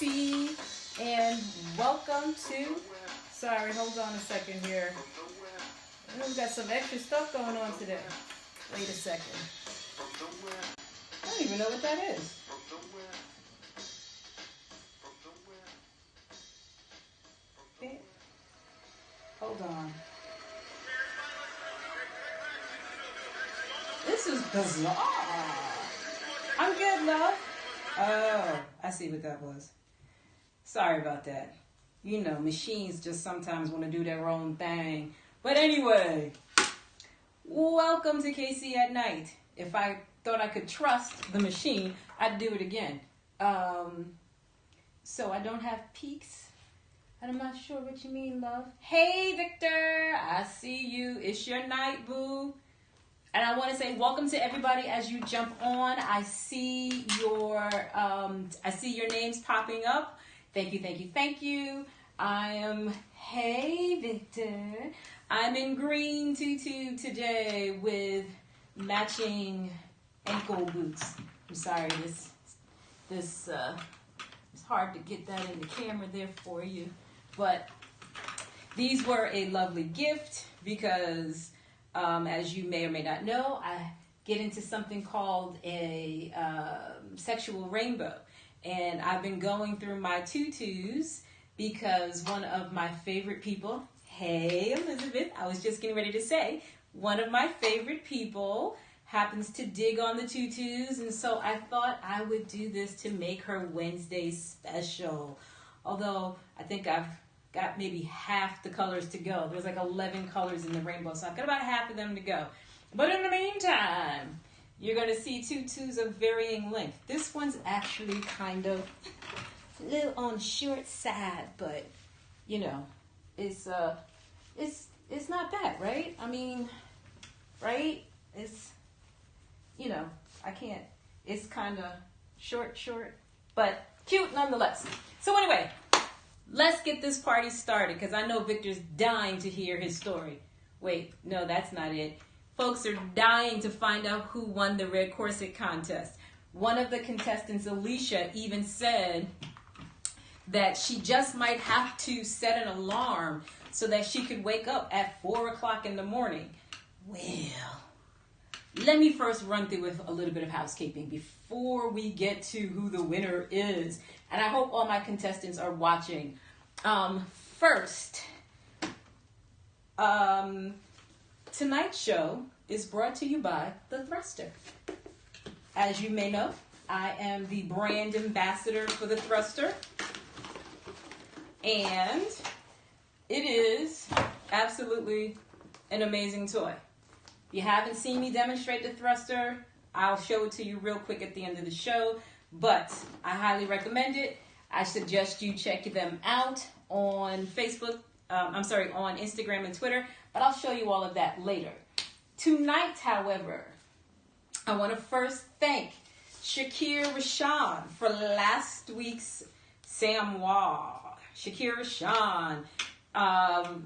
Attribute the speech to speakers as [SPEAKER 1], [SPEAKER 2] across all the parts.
[SPEAKER 1] Casey, and welcome to, sorry, hold on a second here. We've got some extra stuff going on today. Wait a second. I don't even know what that is. Okay. Hold on. This is bizarre. I'm good, love. Oh, I see what that was. Sorry about that. You know, machines just sometimes want to do their own thing. But anyway, welcome to KC at Night. If I thought I could trust the machine, I'd do it again. So I don't have peaks. I'm not sure what you mean, love. Hey, Victor, I see you. It's your night, boo. And I want to say welcome to everybody as you jump on. I see your names popping up. Thank you, thank you, thank you. Hey, Victor. I'm in green tutu today with matching ankle boots. I'm sorry, this it's hard to get that in the camera there for you. But these were a lovely gift because as you may or may not know, I get into something called a sexual rainbow. And I've been going through my tutus because one of my favorite people, hey Elizabeth, I was just getting ready to say, one of my favorite people happens to dig on the tutus. And so I thought I would do this to make her Wednesday special. Although I think I've got maybe half the colors to go. There's like 11 colors in the rainbow, so I've got about half of them to go. But in the meantime, you're going to see tutus of varying length. This one's actually kind of a little on the short side, but you know, it's not bad, right? I mean, right? It's, you know, it's kind of short, but cute nonetheless. So anyway, let's get this party started because I know Victor's dying to hear his story. Wait, no, that's not it. Folks are dying to find out who won the Red Corset contest. One of the contestants, Alicia, even said that she just might have to set an alarm so that she could wake up at 4 o'clock in the morning. Well, let me first run through with a little bit of housekeeping before we get to who the winner is. And I hope all my contestants are watching. First, tonight's show is brought to you by The Thruster. As you may know, I am the brand ambassador for The Thruster. And it is absolutely an amazing toy. If you haven't seen me demonstrate The Thruster, I'll show it to you real quick at the end of the show. But I highly recommend it. I suggest you check them out on Facebook. On Instagram and Twitter. But I'll show you all of that later. Tonight, however, I want to first thank Shakir Rashan for last week's Samoa. Shakir Rashan.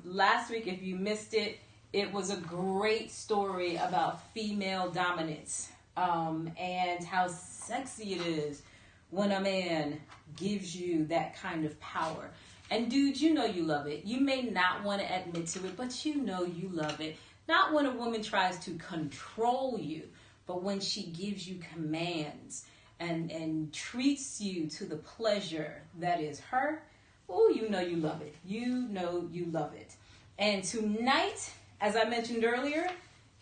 [SPEAKER 1] Last week, if you missed it, it was a great story about female dominance and how sexy it is when a man gives you that kind of power. And dude, you know you love it. You may not want to admit to it, but you know you love it. Not when a woman tries to control you, but when she gives you commands and treats you to the pleasure that is her. Oh, you know you love it. You know you love it. And tonight, as I mentioned earlier,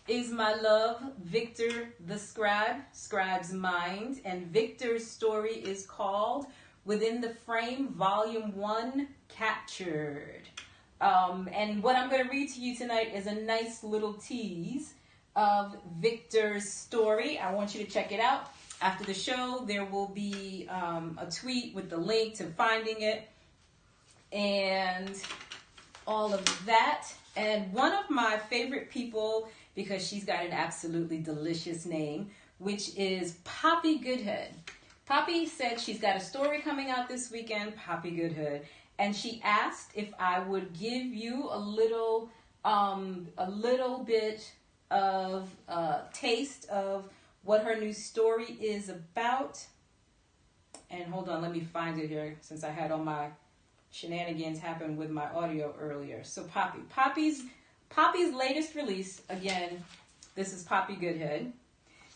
[SPEAKER 1] is my love, Victor the Skribe, Scribe's Mind. And Victor's story is called Within the Frame, Volume 1, Captured. And what I'm going to read to you tonight is a nice little tease of Victor's story. I want you to check it out. After the show, there will be a tweet with the link to finding it and all of that. And one of my favorite people, because she's got an absolutely delicious name, which is Poppy Goodhead. Poppy said she's got a story coming out this weekend, Poppy Goodhead, and she asked if I would give you a little bit of taste of what her new story is about. And hold on, let me find it here since I had all my shenanigans happen with my audio earlier. So Poppy's latest release, again, this is Poppy Goodhead.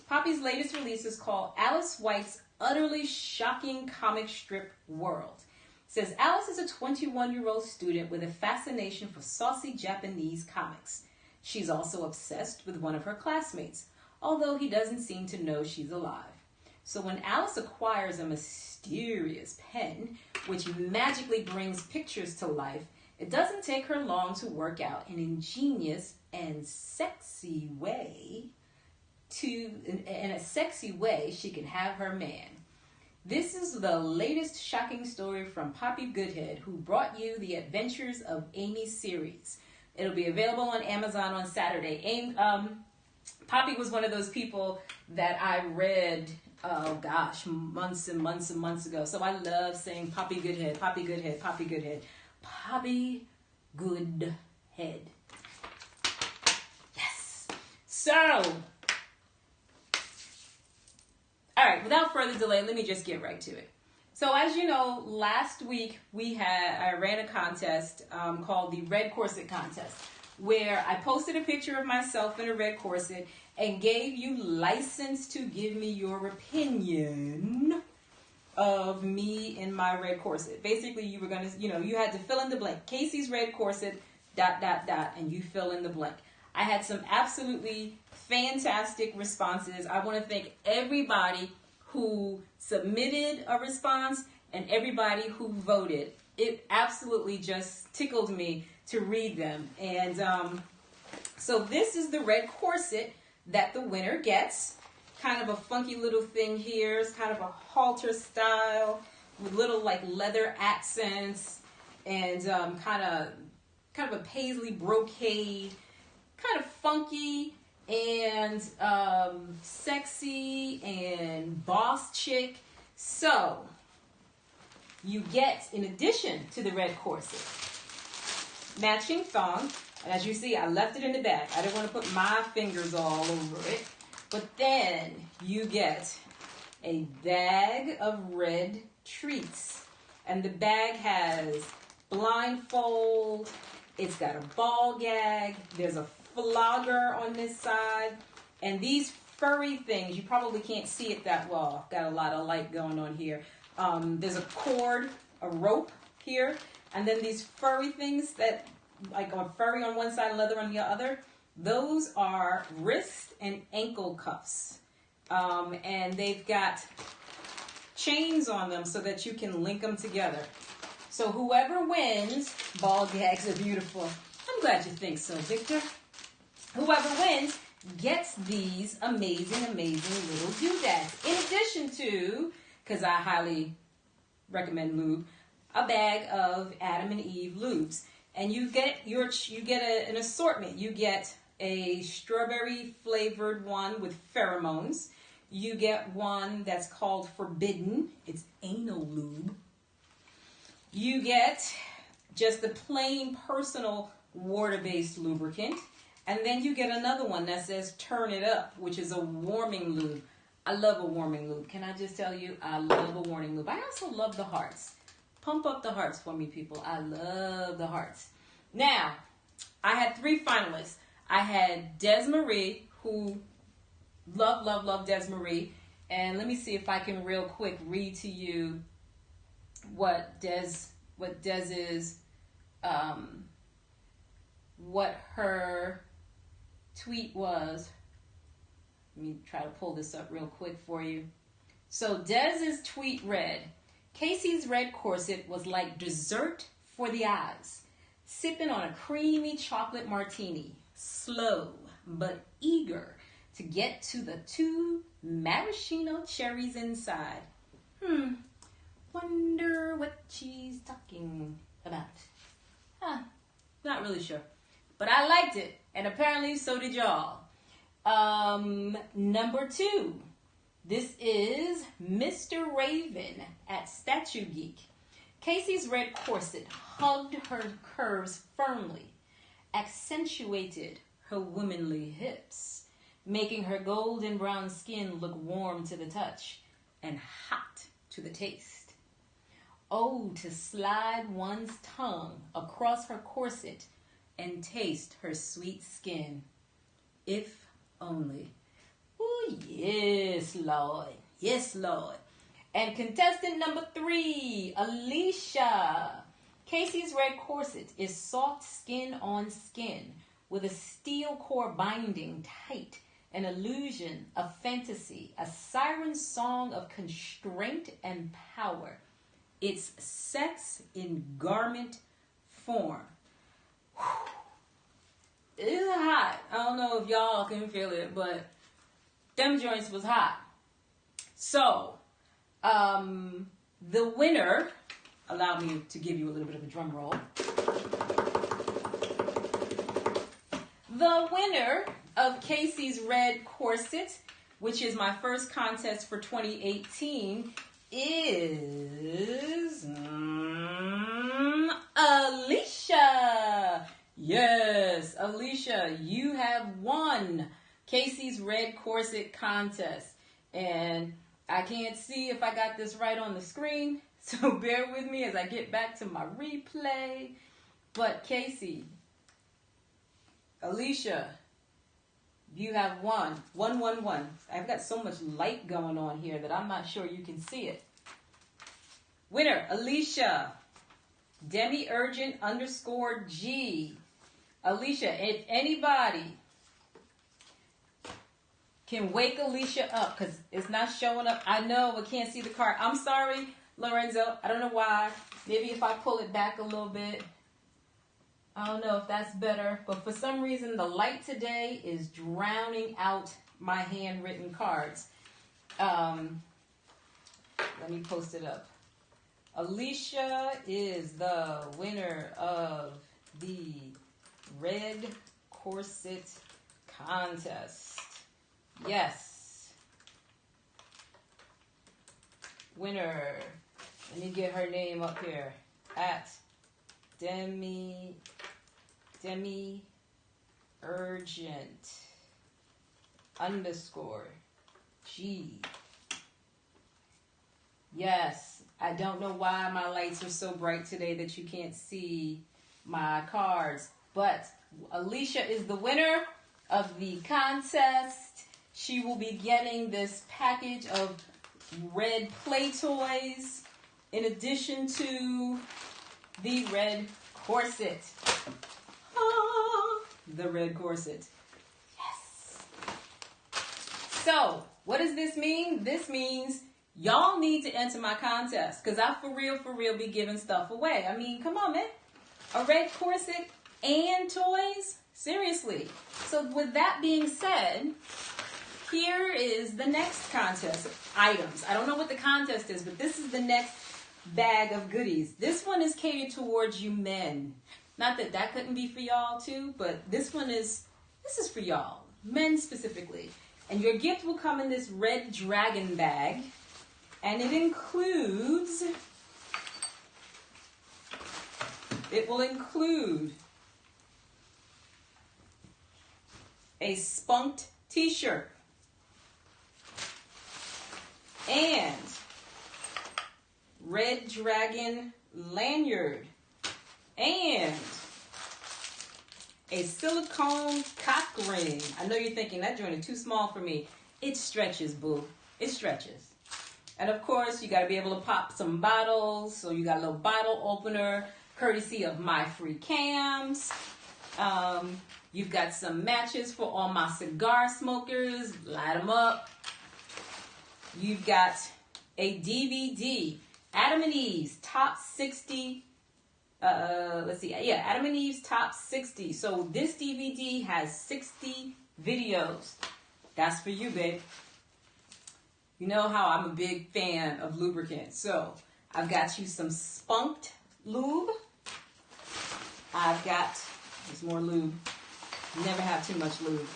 [SPEAKER 1] Poppy's latest release is called Alice White's Utterly Shocking Comic Strip World. It says Alice is a 21-year-old student with a fascination for saucy Japanese comics. She's also obsessed with one of her classmates, although he doesn't seem to know she's alive. So when Alice acquires a mysterious pen, which magically brings pictures to life, it doesn't take her long to work out an ingenious and sexy way she can have her man. This is the latest shocking story from Poppy Goodhead, who brought you the Adventures of Amy series. It'll be available on Amazon on Saturday. Poppy was one of those people that I read, months and months and months ago. So I love saying Poppy Goodhead, Poppy Goodhead, Poppy Goodhead. Poppy Goodhead. Yes. So, all right, without further delay, let me just get right to it. So as you know, last week I ran a contest called the Red Corset Contest, where I posted a picture of myself in a red corset and gave you license to give me your opinion of me in my red corset. Basically, you were going to, you had to fill in the blank. Casey's red corset, ... and you fill in the blank. I had some absolutely fantastic responses. I want to thank everybody who submitted a response and everybody who voted. It absolutely just tickled me to read them. And so this is the red corset that the winner gets. Kind of a funky little thing here. It's kind of a halter style with little like leather accents and kind of a paisley brocade. Kind of funky and sexy and boss chick. So you get, in addition to the red corset, matching thong. And as you see, I left it in the bag. I didn't want to put my fingers all over it. But then you get a bag of red treats. And the bag has blindfold. It's got a ball gag. There's a flogger on this side. And these furry things, you probably can't see it that well. Got a lot of light going on here. There's a cord, a rope here. And then these furry things that like are furry on one side, leather on the other. Those are wrist and ankle cuffs. And they've got chains on them so that you can link them together. So whoever wins, ball gags are beautiful. I'm glad you think so, Victor. Whoever wins gets these amazing, amazing little doodads. In addition to, because I highly recommend lube, a bag of Adam and Eve lubes. And you get an assortment. You get a strawberry flavored one with pheromones. You get one that's called Forbidden. It's anal lube. You get just the plain personal water-based lubricant. And then you get another one that says Turn It Up, which is a warming lube. I love a warming lube. Can I just tell you, I love a warming lube. I also love the hearts. Pump up the hearts for me, people. I love the hearts. Now, I had 3 finalists. I had Des Marie, who love Des Marie. And let me see if I can real quick read to you what Des is, what her tweet was. Let me try to pull this up real quick for you. So Dez's tweet read, Casey's red corset was like dessert for the eyes, sipping on a creamy chocolate martini, slow but eager to get to the 2 maraschino cherries inside. Wonder what she's talking about. Not really sure. But I liked it, and apparently so did y'all. Number 2. This is Mr. Raven at Statue Geek. Casey's red corset hugged her curves firmly, accentuated her womanly hips, making her golden brown skin look warm to the touch and hot to the taste. Oh, to slide one's tongue across her corset and taste her sweet skin. If only. Oh, yes, Lord. Yes, Lord. And contestant number 3, Alicia. Casey's Red Corset is soft skin on skin with a steel core binding tight, an illusion of fantasy, a siren song of constraint and power. It's sex in garment form. Whew. It's hot. I don't know if y'all can feel it, but them joints was hot. So, the winner, allow me to give you a little bit of a drum roll. The winner of Casey's Red Corset, which is my first contest for 2018, is Alicia. Yes, Alicia, you have won Casey's Red Corset contest. And I can't see if I got this right on the screen, so bear with me as I get back to my replay. But Casey, Alicia, you have won. 111. I've got so much light going on here that I'm not sure you can see it. Winner, Alicia. Demi_Urgent_G. Alicia, if anybody can wake Alicia up, because it's not showing up. I know, but can't see the card. I'm sorry, Lorenzo. I don't know why. Maybe if I pull it back a little bit. I don't know if that's better. But for some reason, the light today is drowning out my handwritten cards. Let me post it up. Alicia is the winner of the Red Corset contest. Yes. Winner. Let me get her name up here. At Demi_Urgent_G. Yes. I don't know why my lights are so bright today that you can't see my cards. But Alicia is the winner of the contest. She will be getting this package of red play toys in addition to the Red Corset. Ah, the Red Corset. Yes. So, what does this mean? This means y'all need to enter my contest because I for real be giving stuff away. I mean, come on, man. A Red Corset and toys? Seriously. So with that being said, here is the next contest items. I don't know what the contest is, but this is the next bag of goodies. This one is catered towards you men. Not that that couldn't be for y'all too, but this is for y'all. Men specifically. And your gift will come in this red dragon bag. And it will include a spunked t-shirt and red dragon lanyard and a silicone cock ring. I know you're thinking that joint is too small for me. It stretches, boo. It stretches. And of course, you got to be able to pop some bottles. So you got a little bottle opener, courtesy of My Free Cams. You've got some matches for all my cigar smokers. Light them up. You've got a DVD, Adam and Eve's Top 60. Adam and Eve's Top 60. So this DVD has 60 videos. That's for you, babe. You know how I'm a big fan of lubricant. So I've got you some spunked lube. I've got, there's more lube. Never have too much lube.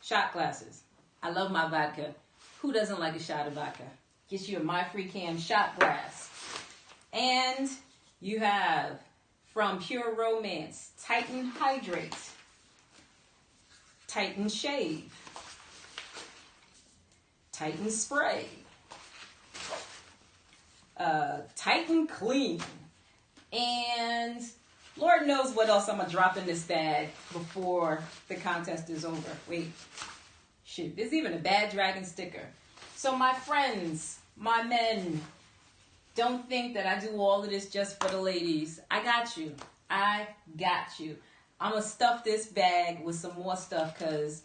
[SPEAKER 1] Shot glasses. I love my vodka. Who doesn't like a shot of vodka? Gets you a My Free Cam shot glass. And you have, from Pure Romance, Titan Hydrate, Titan Shave, Titan Spray, Titan Clean, and Lord knows what else I'm going to drop in this bag before the contest is over. Wait, shoot, there's even a Bad Dragon sticker. So my friends, my men, don't think that I do all of this just for the ladies. I got you. I got you. I'm going to stuff this bag with some more stuff, because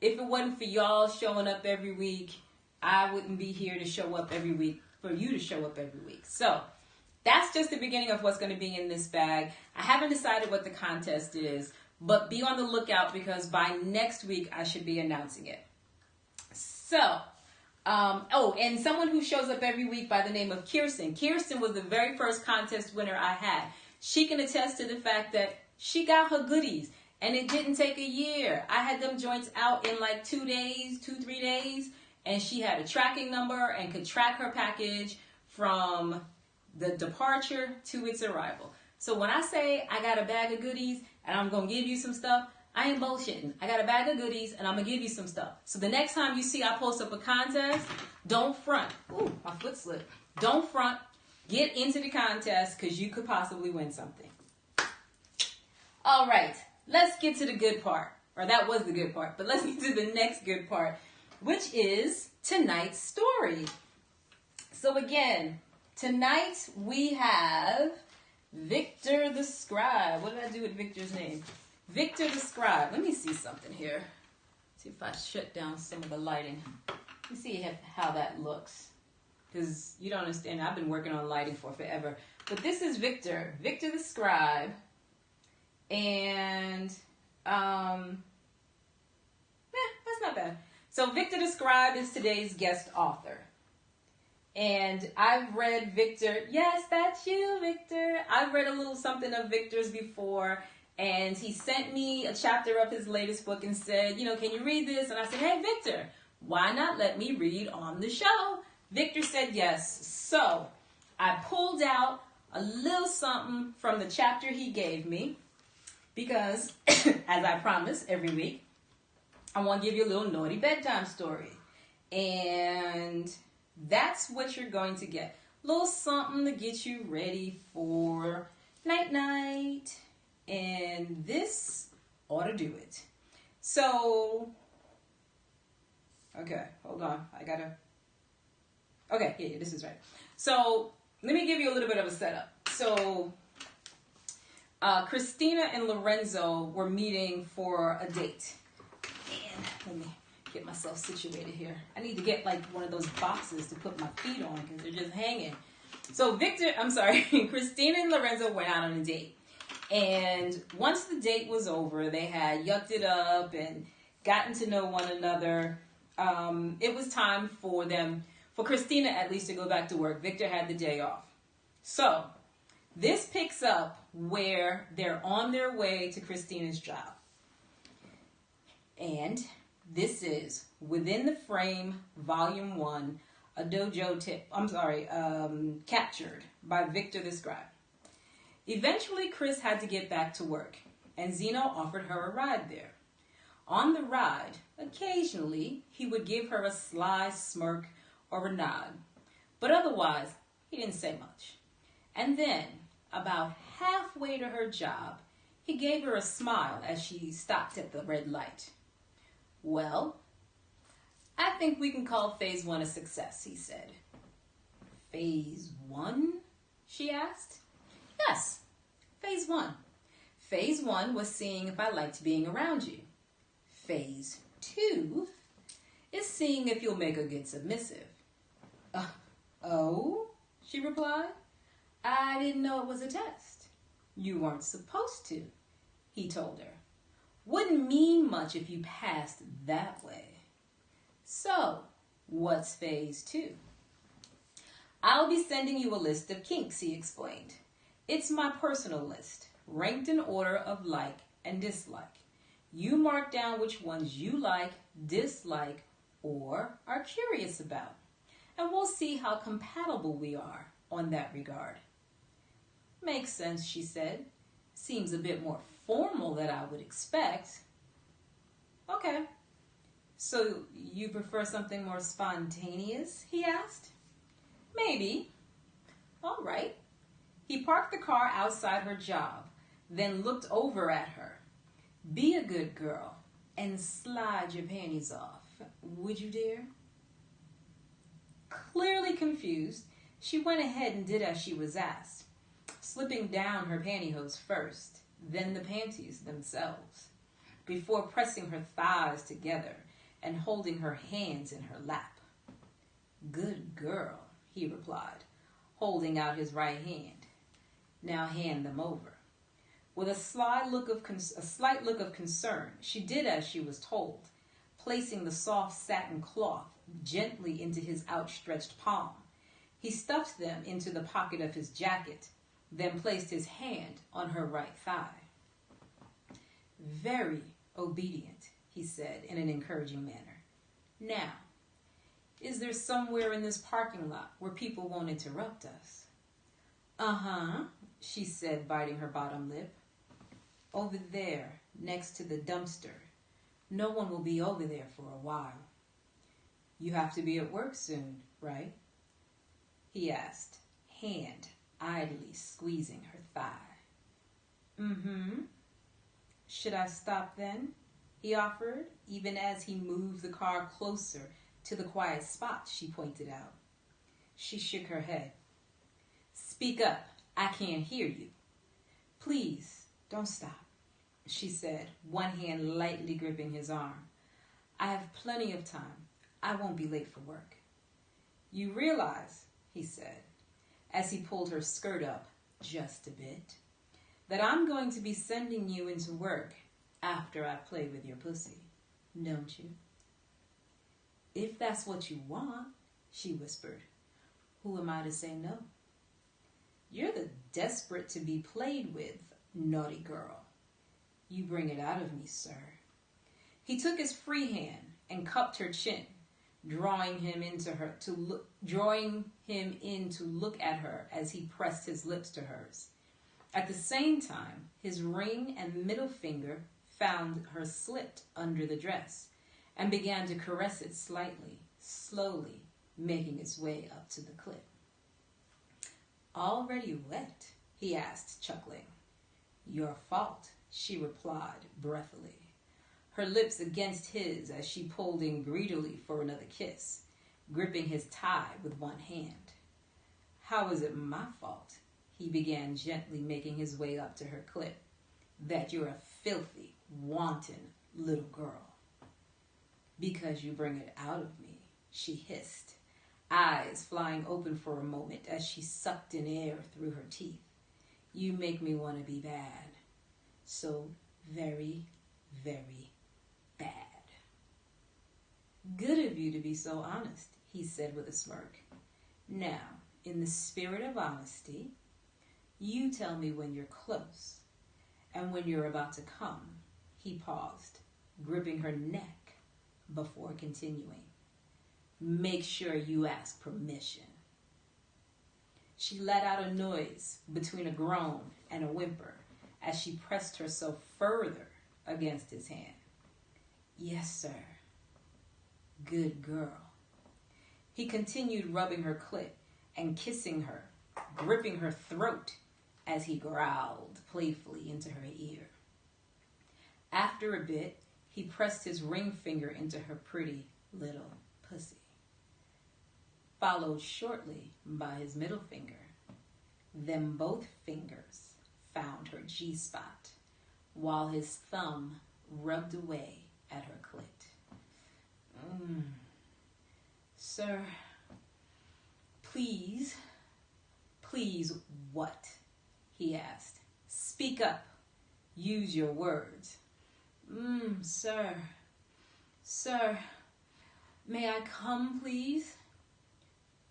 [SPEAKER 1] if it wasn't for y'all showing up every week, I wouldn't be here to show up every week, for you to show up every week. So that's just the beginning of what's going to be in this bag. I haven't decided what the contest is, but be on the lookout, because by next week I should be announcing it. So, and someone who shows up every week by the name of Kirsten. Kirsten was the very first contest winner I had. She can attest to the fact that she got her goodies, and it didn't take a year. I had them joints out in like 2 days, 2-3 days, and she had a tracking number and could track her package from the departure to its arrival. So when I say I got a bag of goodies and I'm going to give you some stuff, I ain't bullshitting. I got a bag of goodies and I'm going to give you some stuff. So the next time you see I post up a contest, don't front. Ooh, my foot slipped. Don't front. Get into the contest, because you could possibly win something. All right, let's get to the good part. Or that was the good part, but let's get to the next good part, which is tonight's story. So again, tonight we have Victor the Skribe. What did I do with Victor's name? Victor the Skribe. Let me see something here. See if I shut down some of the lighting. Let me see how that looks. Because you don't understand, I've been working on lighting for forever. But this is Victor the Skribe. And, that's not bad. So Victor the Skribe is today's guest author. And I've read Victor. Yes, that's you, Victor. I've read a little something of Victor's before. And he sent me a chapter of his latest book and said, can you read this? And I said, hey, Victor, why not let me read on the show? Victor said yes. So I pulled out a little something from the chapter he gave me, because, as I promise every week, I want to give you a little naughty bedtime story. And that's what you're going to get. A little something to get you ready for night-night. And this ought to do it. So, okay, hold on. Okay, yeah, this is right. So, let me give you a little bit of a setup. So, Christina and Lorenzo were meeting for a date. And let me get myself situated here. I need to get like one of those boxes to put my feet on, because they're just hanging. So, Christina and Lorenzo went out on a date. And once the date was over, they had yucked it up and gotten to know one another. It was time for Christina at least to go back to work. Victor had the day off. So this picks up where they're on their way to Christina's job. And this is Within the Frame, Volume 1, a dojo tip. Captured by Victor the Skribe. Eventually, Chris had to get back to work, and Zeno offered her a ride there. On the ride, occasionally, he would give her a sly smirk or a nod, but otherwise, he didn't say much. And then, about halfway to her job, he gave her a smile as she stopped at the red light. Well, I think we can call Phase 1 a success, he said. Phase 1? She asked. Yes, Phase 1. Phase 1 was seeing if I liked being around you. Phase 2 is seeing if you'll make her get submissive. Oh, she replied. I didn't know it was a test. You weren't supposed to, he told her. Wouldn't mean much if you passed that way. So, what's Phase 2? I'll be sending you a list of kinks, he explained. It's my personal list, ranked in order of like and dislike. You mark down which ones you like, dislike, or are curious about. And we'll see how compatible we are on that regard. Makes sense, she said. Seems a bit more formal than I would expect. Okay. So you prefer something more spontaneous? He asked. Maybe. All right. He parked the car outside her job, then looked over at her. Be a good girl and slide your panties off. Would you dare? Clearly confused, she went ahead and did as she was asked, slipping down her pantyhose first, then the panties themselves, before pressing her thighs together and holding her hands in her lap. Good girl, he replied, holding out his right hand. Now hand them over. With a slight look of concern, she did as she was told, placing the soft satin cloth gently into his outstretched palm. He stuffed them into the pocket of his jacket, then placed his hand on her right thigh. Very obedient, he said in an encouraging manner. Now, is there somewhere in this parking lot where people won't interrupt us? Uh-huh, she said, biting her bottom lip. Over there, next to the dumpster. No one will be over there for a while. You have to be at work soon, right? He asked, hand idly squeezing her thigh. Mm-hmm. Should I stop then? He offered, even as he moved the car closer to the quiet spot she pointed out. She shook her head. Speak up. I can't hear you. Please, don't stop, she said, one hand lightly gripping his arm. I have plenty of time. I won't be late for work. You realize, he said, as he pulled her skirt up just a bit, that I'm going to be sending you into work after I play with your pussy, don't you? If that's what you want, she whispered. Who am I to say no? You're the desperate to be played with, naughty girl. You bring it out of me, sir. He took his free hand and cupped her chin, drawing him in to look at her as he pressed his lips to hers. At the same time, his ring and middle finger found her slipped under the dress and began to caress it slightly, slowly, making its way up to the clit. Already wet? He asked, chuckling. Your fault, she replied breathily, her lips against his as she pulled in greedily for another kiss, gripping his tie with one hand. How is it my fault? He began gently making his way up to her clit. That you're a filthy, wanton little girl. Because you bring it out of me, she hissed, eyes flying open for a moment as she sucked in air through her teeth. You make me want to be bad. So very, very bad. Good of you to be so honest, he said with a smirk. Now, in the spirit of honesty, you tell me when you're close, and when you're about to come. He paused, gripping her neck before continuing. Make sure you ask permission. She let out a noise between a groan and a whimper as she pressed herself further against his hand. Yes, sir. Good girl. He continued rubbing her clit and kissing her, gripping her throat as he growled playfully into her ear. After a bit, he pressed his ring finger into her pretty little pussy, followed shortly by his middle finger. Then both fingers found her G-spot, while his thumb rubbed away at her clit. Sir, please what? He asked. Speak up. Use your words. Sir, may I come, please?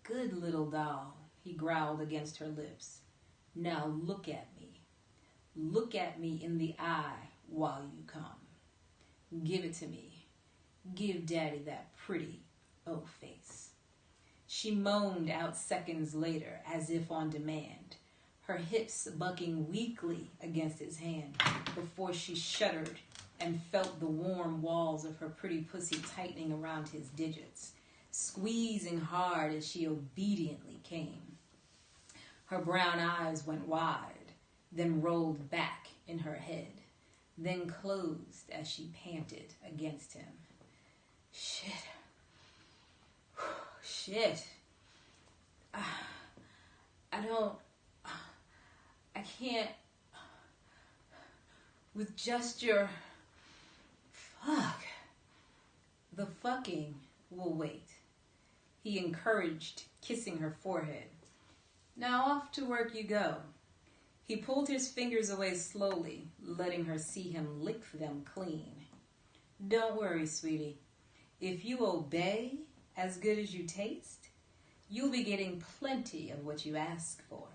[SPEAKER 1] Good little doll, he growled against her lips. Now look at me. Look at me in the eye while you come. Give it to me. Give Daddy that pretty old face. She moaned out seconds later, as if on demand, her hips bucking weakly against his hand before she shuddered and felt the warm walls of her pretty pussy tightening around his digits, squeezing hard as she obediently came. Her brown eyes went wide, then rolled back in her head, then closed as she panted against him. Shit. Shit. I can't, with just your, fuck. The fucking will wait. He encouraged, kissing her forehead. Now off to work you go. He pulled his fingers away slowly, letting her see him lick them clean. Don't worry, sweetie. If you obey as good as you taste, you'll be getting plenty of what you ask for.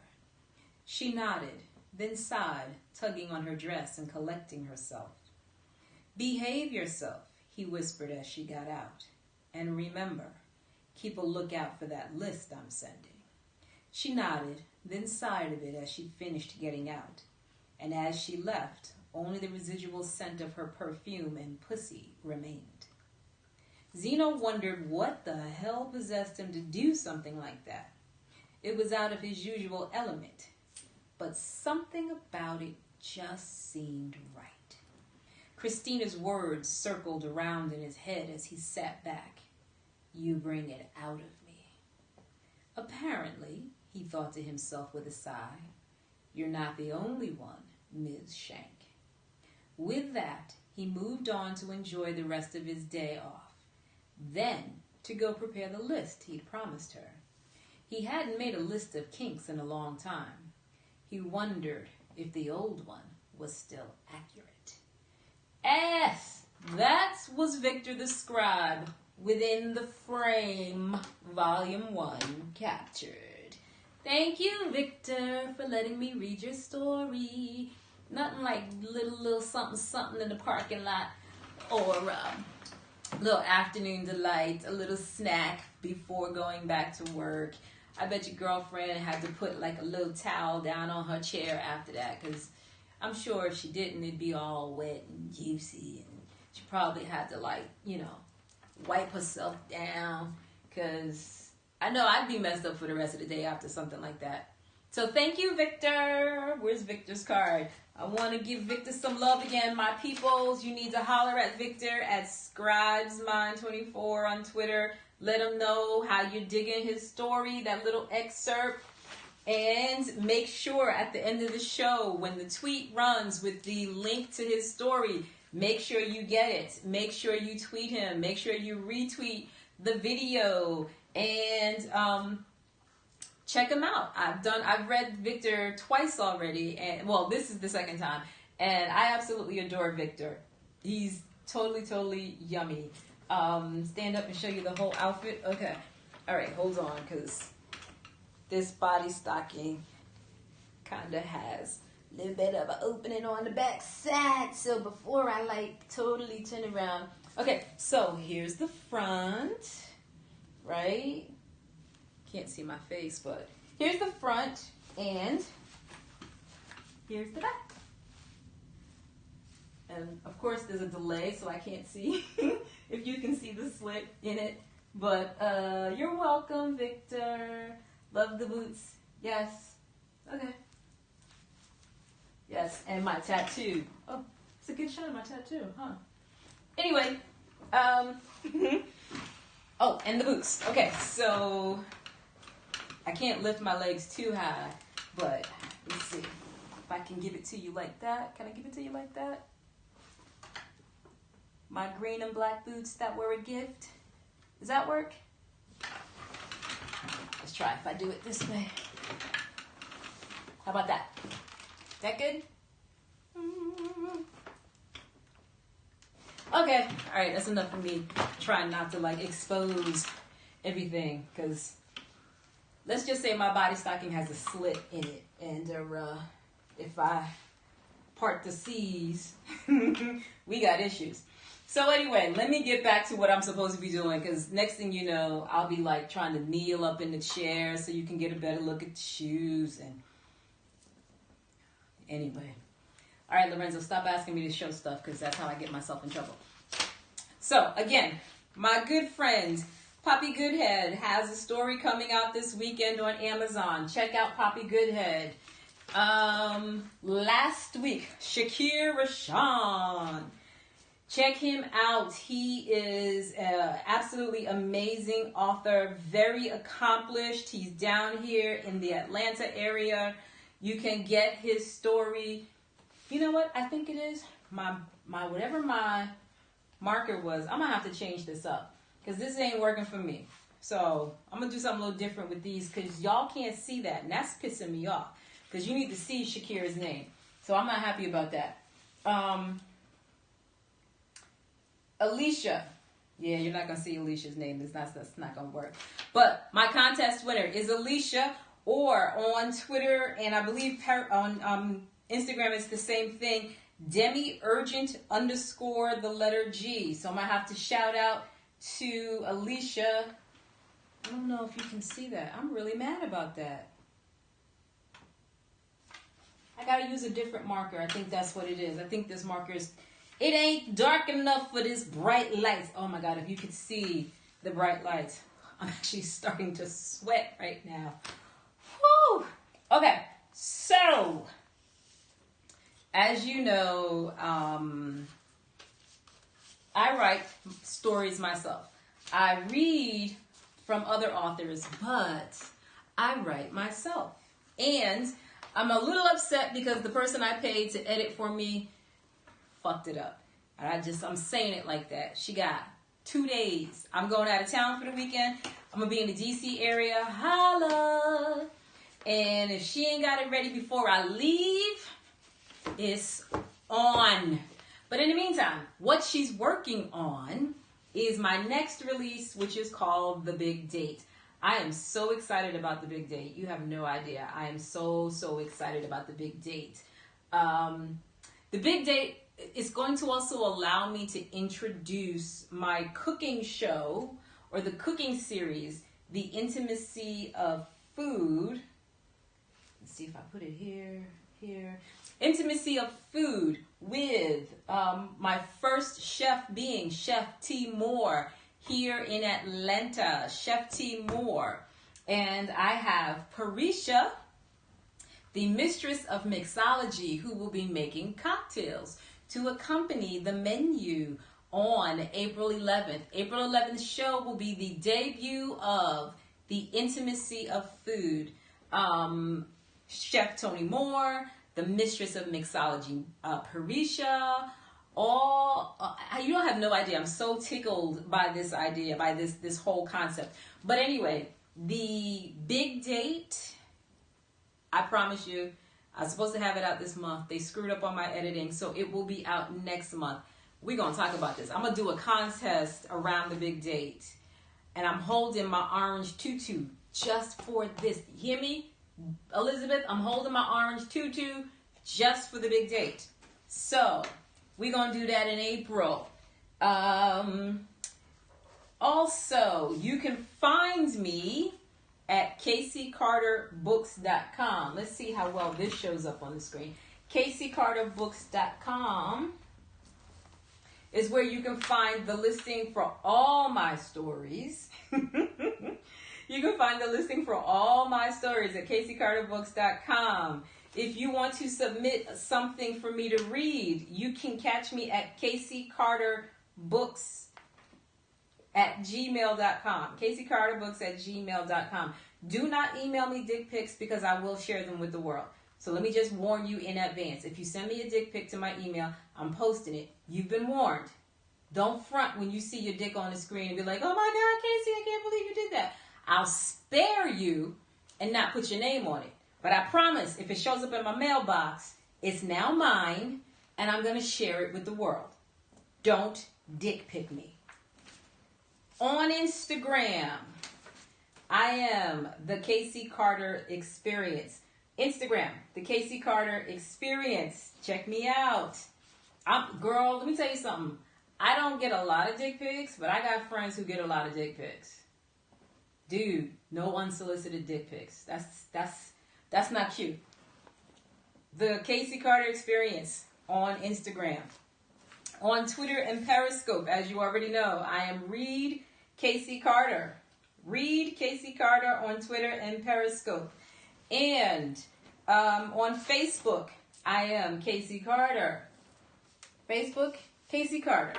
[SPEAKER 1] She nodded, then sighed, tugging on her dress and collecting herself. Behave yourself, he whispered as she got out. And remember, keep a lookout for that list I'm sending. She nodded, then sighed a bit as she finished getting out. And as she left, only the residual scent of her perfume and pussy remained. Zeno wondered what the hell possessed him to do something like that. It was out of his usual element, but something about it just seemed right. Christina's words circled around in his head as he sat back. You bring it out of me. Apparently, he thought to himself with a sigh, you're not the only one, Ms. Shank. With that, he moved on to enjoy the rest of his day off. Then, to go prepare the list he'd promised her. He hadn't made a list of kinks in a long time. He wondered if the old one was still accurate. That was Victor the Skribe, Within the Frame, Volume 1, captured. Thank you, Victor, for letting me read your story. Nothing like little something in the parking lot or little afternoon delight, a little snack before going back to work. I bet your girlfriend had to put like a little towel down on her chair after that, because I'm sure if she didn't, it'd be all wet and juicy, and she probably had to wipe herself down, because I know I'd be messed up for the rest of the day after something like that. So thank you, Victor. Where's Victor's card? I want to give Victor some love again, my peoples. You need to holler at Victor at ScribesMind24 on Twitter. Let him know how you're digging his story, that little excerpt. And make sure at the end of the show, when the tweet runs with the link to his story, make sure you get it. Make sure you tweet him. Make sure you retweet the video. And check him out. I've read Victor twice already, and well, this is the second time, and I absolutely adore Victor. He's totally yummy. Stand up and show you the whole outfit. Okay, all right, hold on, because this body stocking kind of has a little bit of an opening on the back side. So before I totally turn around, okay. So here's the front, right? Can't see my face, but here's the front and here's the back. And of course there's a delay, so I can't see if you can see the slit in it. But you're welcome, Victor. Love the boots. Yes. Okay. Yes, and my tattoo. Oh, it's a good shot of my tattoo, huh? Anyway, oh, and the boots. Okay, so I can't lift my legs too high, but let's see if I can give it to you like that. Can I give it to you like that? My green and black boots that were a gift. Does that work? Let's try if I do it this way. How about that? That good? Okay, all right, that's enough for me trying not to expose everything, because let's just say my body stocking has a slit in it, and if I part the C's, we got issues. So anyway, let me get back to what I'm supposed to be doing, because next thing you know, I'll be trying to kneel up in the chair so you can get a better look at the shoes. And anyway, All right, Lorenzo, stop asking me to show stuff because that's how I get myself in trouble. So, again, my good friend, Poppy Goodhead, has a story coming out this weekend on Amazon. Check out Poppy Goodhead. Last week, Shakir Rashan. Check him out. He is an absolutely amazing author, very accomplished. He's down here in the Atlanta area. You can get his story. You know what? I think it is my whatever my marker was. I'm gonna have to change this up because this ain't working for me. So I'm gonna do something a little different with these because y'all can't see that, and that's pissing me off because you need to see Shakir's name. So I'm not happy about that. Alicia. Yeah, you're not going to see Alicia's name. That's not going to work. But my contest winner is Alicia, or on Twitter, and I believe on Instagram it's the same thing, Demi_the letter G. So I'm going to have to shout out to Alicia. I don't know if you can see that. I'm really mad about that. I got to use a different marker. I think that's what it is. I think this marker is... It ain't dark enough for this bright light. Oh my God, if you could see the bright lights. I'm actually starting to sweat right now. Whew. Okay, so, as you know, I write stories myself. I read from other authors, but I write myself. And I'm a little upset because the person I paid to edit for me fucked it up. I'm saying it like that. She got 2 days. I'm going out of town for the weekend. I'm going to be in the DC area. Holla. And if she ain't got it ready before I leave, it's on. But in the meantime, what she's working on is my next release, which is called The Big Date. I am so excited about The Big Date. You have no idea. I am so excited about The Big Date. The Big Date is going to also allow me to introduce my cooking show, or the cooking series, The Intimacy of Food. Let's see if I put it here. Intimacy of Food, with my first chef being Chef T. Moore here in Atlanta. Chef T. Moore. And I have Parisha, the mistress of mixology, who will be making cocktails to accompany the menu on April 11th. April 11th show will be the debut of The Intimacy of Food. Chef Tony Moore, the mistress of mixology, Parisha, you don't have no idea. I'm so tickled by this idea, by this whole concept. But anyway, The Big Date, I promise you, I was supposed to have it out this month. They screwed up on my editing, so it will be out next month. We're going to talk about this. I'm going to do a contest around The Big Date, and I'm holding my orange tutu just for this. You hear me, Elizabeth? I'm holding my orange tutu just for The Big Date. So, we're going to do that in April. Also, you can find me at CaseyCarterBooks.com. Let's see how well this shows up on the screen. CaseyCarterBooks.com is where you can find the listing for all my stories. You can find the listing for all my stories at CaseyCarterBooks.com. If you want to submit something for me to read, you can catch me at CaseyCarterBooks@gmail.com. CaseyCarterBooks@gmail.com. Do not email me dick pics because I will share them with the world. So let me just warn you in advance. If you send me a dick pic to my email, I'm posting it. You've been warned. Don't front when you see your dick on the screen and be like, oh my God, Casey, I can't believe you did that. I'll spare you and not put your name on it. But I promise, if it shows up in my mailbox, it's now mine, and I'm going to share it with the world. Don't dick pic me. On Instagram, I am the Casey Carter Experience. Instagram, the Casey Carter Experience. Check me out. Girl, let me tell you something. I don't get a lot of dick pics, but I got friends who get a lot of dick pics. Dude, no unsolicited dick pics. That's not cute. The Casey Carter Experience. on Instagram. On Twitter and Periscope, as you already know, I am Reed Casey Carter. Reed Casey Carter on Twitter and Periscope. And on Facebook, I am Casey Carter. Facebook, Casey Carter.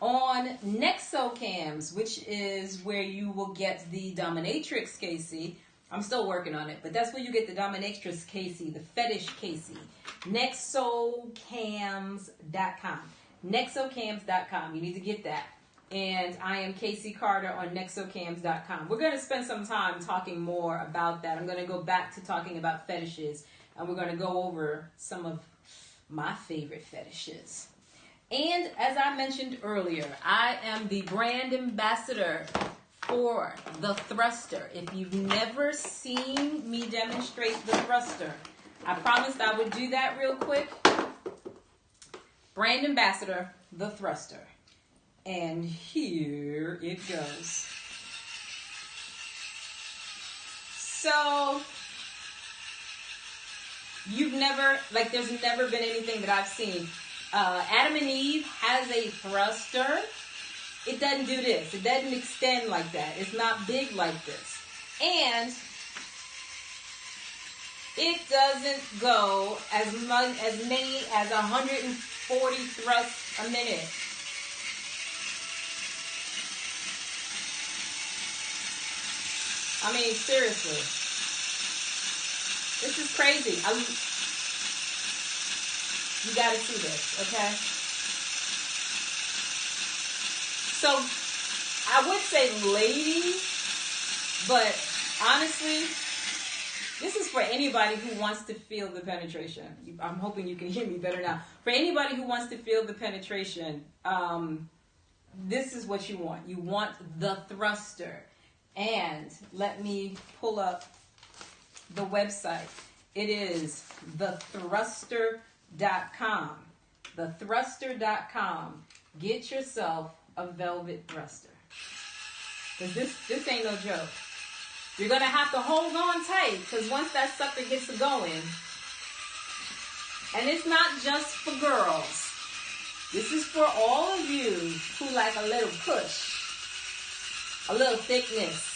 [SPEAKER 1] On Nexocams, which is where you will get the Dominatrix Casey. I'm still working on it, but that's where you get the Dominatrix Casey, the Fetish Casey. Nexocams.com. Nexocams.com. You need to get that. And I am Casey Carter on Nexocams.com. We're going to spend some time talking more about that. I'm going to go back to talking about fetishes, and we're going to go over some of my favorite fetishes. And as I mentioned earlier, I am the brand ambassador for the thruster. If you've never seen me demonstrate the thruster, I promised I would do that real quick. Brand ambassador, the thruster. And here it goes. So, there's never been anything that I've seen. Adam and Eve has a thruster. It doesn't do this. It doesn't extend like that. It's not big like this. And it doesn't go as many as 140 thrusts a minute. I mean, seriously. This is crazy. You got to see this, okay? So, I would say ladies, but honestly, this is for anybody who wants to feel the penetration. I'm hoping you can hear me better now. For anybody who wants to feel the penetration, this is what you want. You want the thruster. And let me pull up the website. It is thethruster.com. Thethruster.com. Get yourself a velvet thruster. Because this ain't no joke. You're going to have to hold on tight, because once that sucker gets going, and it's not just for girls. This is for all of you who like a little push, a little thickness.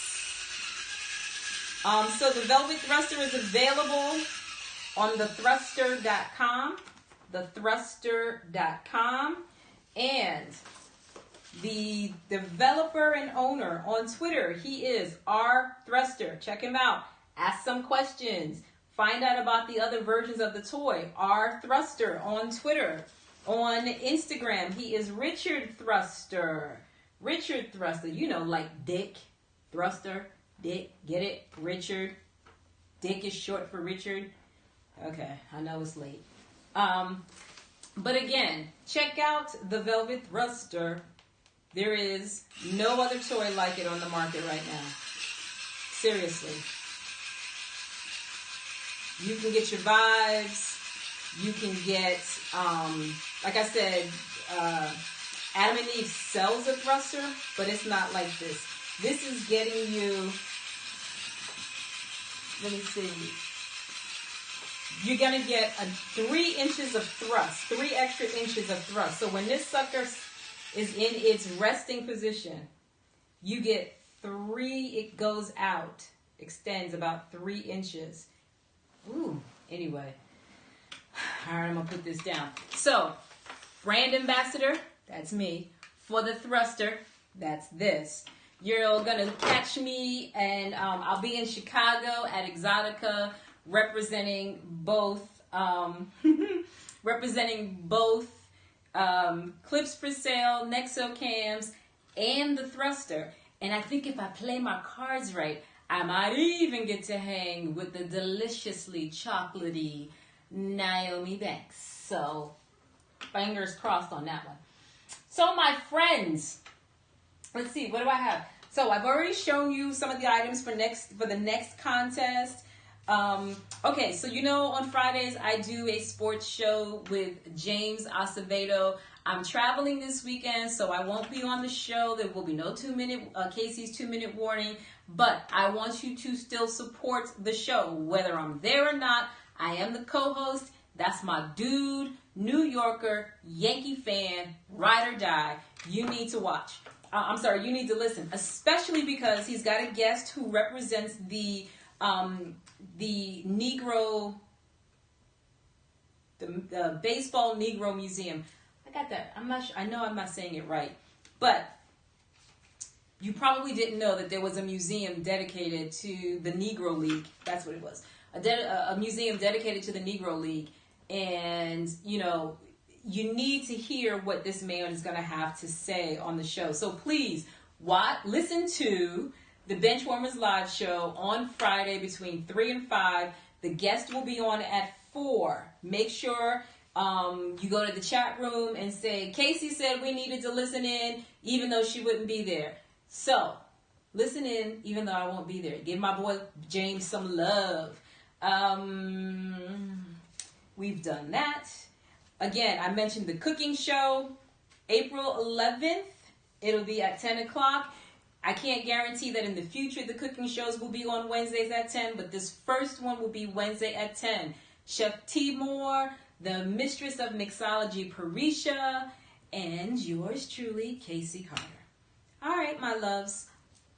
[SPEAKER 1] So the velvet thruster is available on thethruster.com. Thethruster.com. And the developer and owner on Twitter, he is R Thruster. Check him out. Ask some questions. Find out about the other versions of the toy. R Thruster on Twitter. On Instagram, he is Richard Thruster. Richard Thruster, you know, like Dick Thruster. Dick, get it? Richard. Dick is short for Richard. Okay, I know it's late. But again, check out the Velvet Thruster. There is no other toy like it on the market right now. Seriously. You can get your vibes. You can get, like I said, Adam and Eve sells a thruster, but it's not like this. This is getting you, let me see. You're going to get 3 inches of thrust, 3 extra inches of thrust. So when this sucker is in its resting position, you get 3, it goes out, extends about 3 inches. Ooh, anyway. All right, I'm going to put this down. So, brand ambassador, that's me. For the thruster, that's this. You're going to catch me, and I'll be in Chicago at Erotica, representing both Clips for Sale, Nexocams, and the thruster. And I think if I play my cards right, I might even get to hang with the deliciously chocolatey Naomi Banks. So, fingers crossed on that one. So, my friends, let's see, what do I have? So, I've already shown you some of the items for the next contest. Okay, so you know on Fridays I do a sports show with James Acevedo. I'm traveling this weekend, so I won't be on the show. There will be no Casey's 2-minute warning, but I want you to still support the show, whether I'm there or not. I am the co-host. That's my dude. New Yorker, Yankee fan, ride or die. You need to watch. You need to listen, especially because he's got a guest who represents the Negro, the Baseball Negro Museum. I got that. I'm not sure. I know I'm not saying it right, but you probably didn't know that there was a museum dedicated to the Negro League. That's what it was. A museum dedicated to the Negro League. And, you know, you need to hear what this man is going to have to say on the show. So please listen to the Benchwarmers Live show on Friday between 3 and 5. The guest will be on at 4. Make sure you go to the chat room and say, Casey said we needed to listen in, even though she wouldn't be there. So, listen in, even though I won't be there. Give my boy James some love. We've done that. Again, I mentioned the cooking show, April 11th. It'll be at 10 o'clock. I can't guarantee that in the future the cooking shows will be on Wednesdays at 10, but this first one will be Wednesday at 10. Chef Timor, the mistress of mixology, Parisha, and yours truly, Casey Carter. All right, my loves.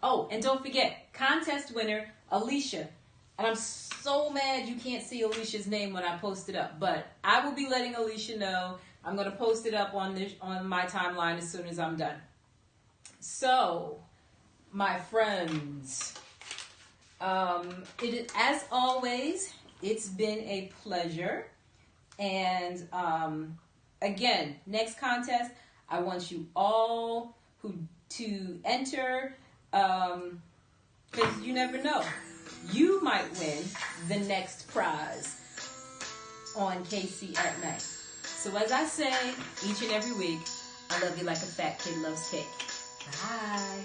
[SPEAKER 1] Oh, and don't forget, contest winner, Alicia. And I'm so mad you can't see Alicia's name when I post it up. But I will be letting Alicia know. I'm going to post it up on my timeline as soon as I'm done. So, my friends, as always, it's been a pleasure. And again, next contest, I want you all to enter, because you never know. You might win the next prize on KC at Night. So as I say each and every week, I love you like a fat kid loves cake. Bye.